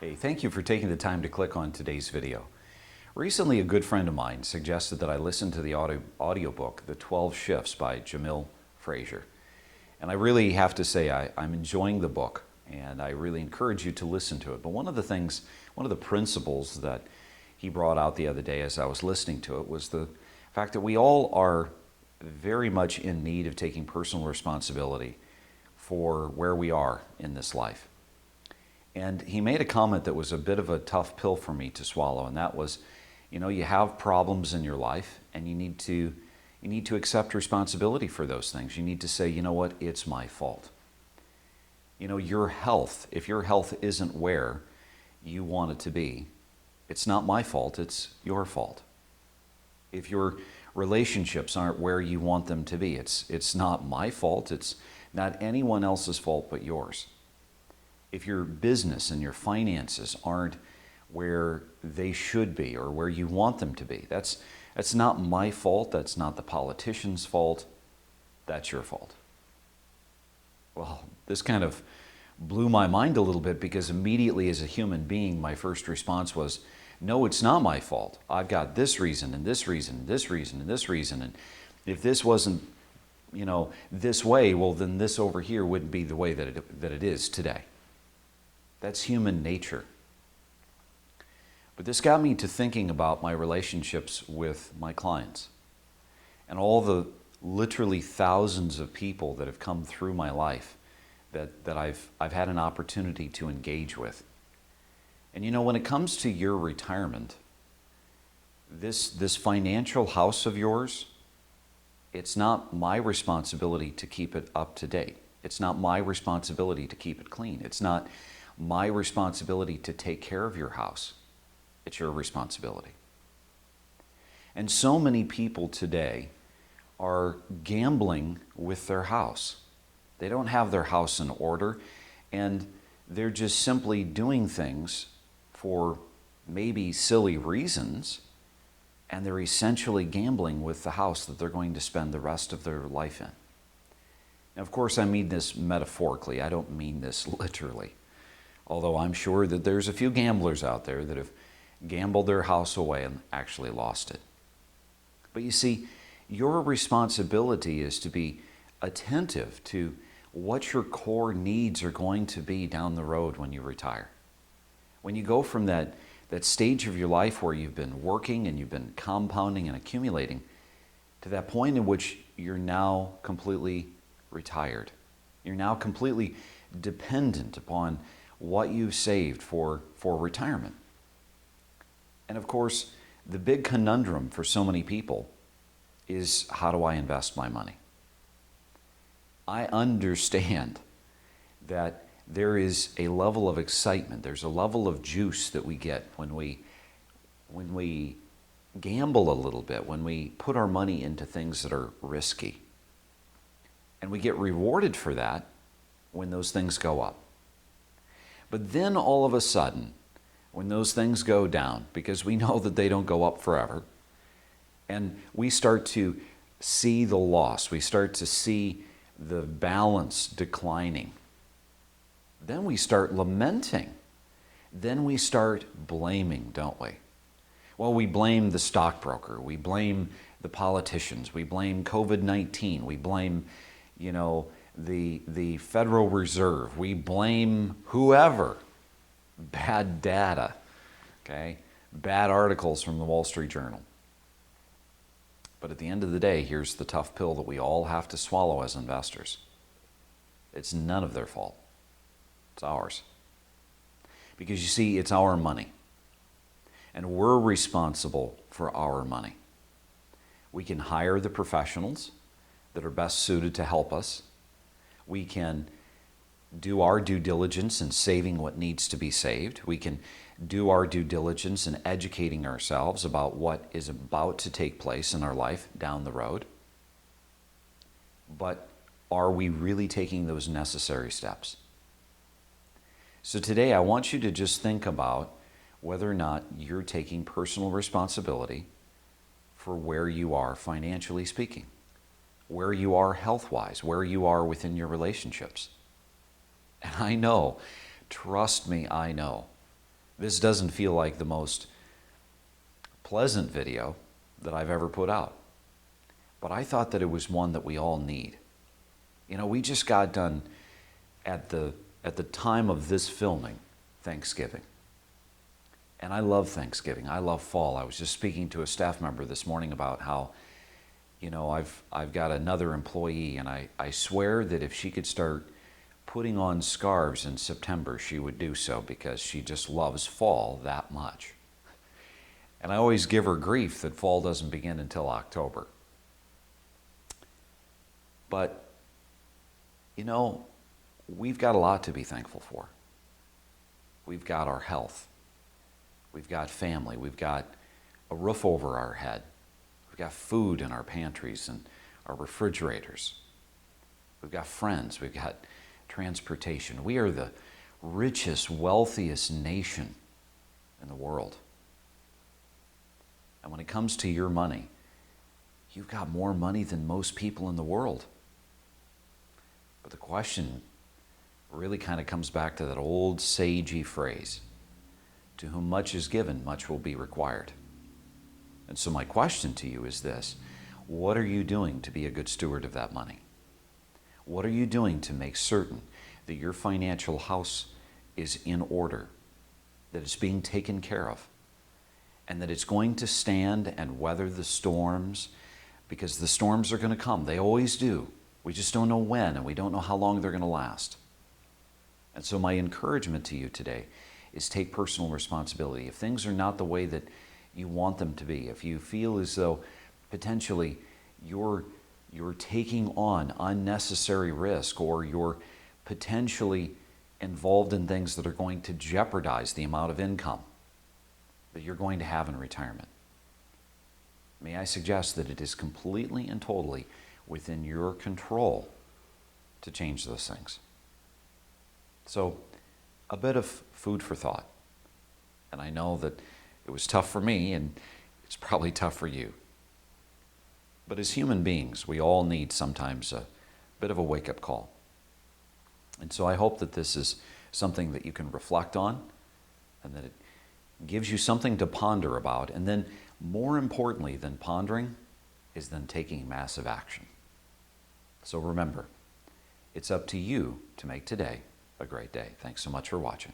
Hey, thank you for taking the time to click on today's video. Recently, a good friend of mine suggested that I listen to the audiobook, The 12 Shifts by Jamil Frazier. And I really have to say I'm enjoying the book, and I really encourage you to listen to it. But one of the principles that he brought out the other day as I was listening to it was the fact that we all are very much in need of taking personal responsibility for where we are in this life. And he made a comment that was a bit of a tough pill for me to swallow, and that was, you have problems in your life, and you need to accept responsibility for those things. You need to say, you know what, it's my fault. Your health, if your health isn't where you want it to be, it's not my fault, it's your fault. If your relationships aren't where you want them to be, it's not my fault, it's not anyone else's fault but yours. If your business and your finances aren't where they should be or where you want them to be, that's not my fault, that's not the politician's fault, that's your fault. Well, this kind of blew my mind a little bit because immediately as a human being, my first response was, no, it's not my fault. I've got this reason and this reason and this reason and this reason. And if this wasn't, this way, well, then this over here wouldn't be the way that it is today. That's human nature. But this got me to thinking about my relationships with my clients and all the literally thousands of people that have come through my life that I've had an opportunity to engage with. And when it comes to your retirement, this financial house of yours, it's not my responsibility to keep it up to date. It's not my responsibility to keep it clean. It's not my responsibility to take care of your house. It's your responsibility. And so many people today are gambling with their house. They don't have their house in order, and they're just simply doing things for maybe silly reasons, and they're essentially gambling with the house that they're going to spend the rest of their life in. Now, of course, I mean this metaphorically. I don't mean this literally. Although I'm sure that there's a few gamblers out there that have gambled their house away and actually lost it. But you see, your responsibility is to be attentive to what your core needs are going to be down the road when you retire. When you go from that stage of your life where you've been working and you've been compounding and accumulating to that point in which you're now completely retired. You're now completely dependent upon what you've saved for retirement. And of course, the big conundrum for so many people is, how do I invest my money? I understand that there is a level of excitement, there's a level of juice that we get when we gamble a little bit, when we put our money into things that are risky. And we get rewarded for that when those things go up. But then all of a sudden, when those things go down, because we know that they don't go up forever, and we start to see the loss, we start to see the balance declining, then we start lamenting. Then we start blaming, don't we? Well, we blame the stockbroker, we blame the politicians, we blame COVID-19, we blame, the Federal Reserve, we blame whoever. Bad data, okay? Bad articles from the Wall Street Journal. But at the end of the day, here's the tough pill that we all have to swallow as investors. It's none of their fault. It's ours. Because you see, it's our money. And we're responsible for our money. We can hire the professionals that are best suited to help us. We can do our due diligence in saving what needs to be saved. We can do our due diligence in educating ourselves about what is about to take place in our life down the road. But are we really taking those necessary steps? So today I want you to just think about whether or not you're taking personal responsibility for where you are financially speaking, where you are health-wise, where you are within your relationships. And I know, trust me, I know This doesn't feel like the most pleasant video that I've ever put out, but I thought that it was one that we all need. You know, we just got done at the time of this filming, Thanksgiving. And I love Thanksgiving. I love fall. I was just speaking to a staff member this morning about how, you know, I've got another employee, and I swear that if she could start putting on scarves in September, she would do so, because she just loves fall that much. And I always give her grief that fall doesn't begin until October. But, you know, we've got a lot to be thankful for. We've got our health. We've got family. We've got a roof over our head. We've got food in our pantries and our refrigerators. We've got friends. We've got transportation. We are the richest, wealthiest nation in the world. And when it comes to your money, you've got more money than most people in the world. But the question really kind of comes back to that old sagey phrase, to whom much is given, much will be required. And so my question to you is this: what are you doing to be a good steward of that money? What are you doing to make certain that your financial house is in order, that it's being taken care of, and that it's going to stand and weather the storms? Because the storms are going to come. They always do. We just don't know when, and we don't know how long they're going to last. And so my encouragement to you today is take personal responsibility. If things are not the way that you want them to be, if you feel as though potentially you're taking on unnecessary risk, or you're potentially involved in things that are going to jeopardize the amount of income that you're going to have in retirement, may I suggest that it is completely and totally within your control to change those things. So, a bit of food for thought. And I know that it was tough for me, and it's probably tough for you. But as human beings, we all need sometimes a bit of a wake-up call. And so I hope that this is something that you can reflect on, and that it gives you something to ponder about. And then, more importantly than pondering, is then taking massive action. So remember, it's up to you to make today a great day. Thanks so much for watching.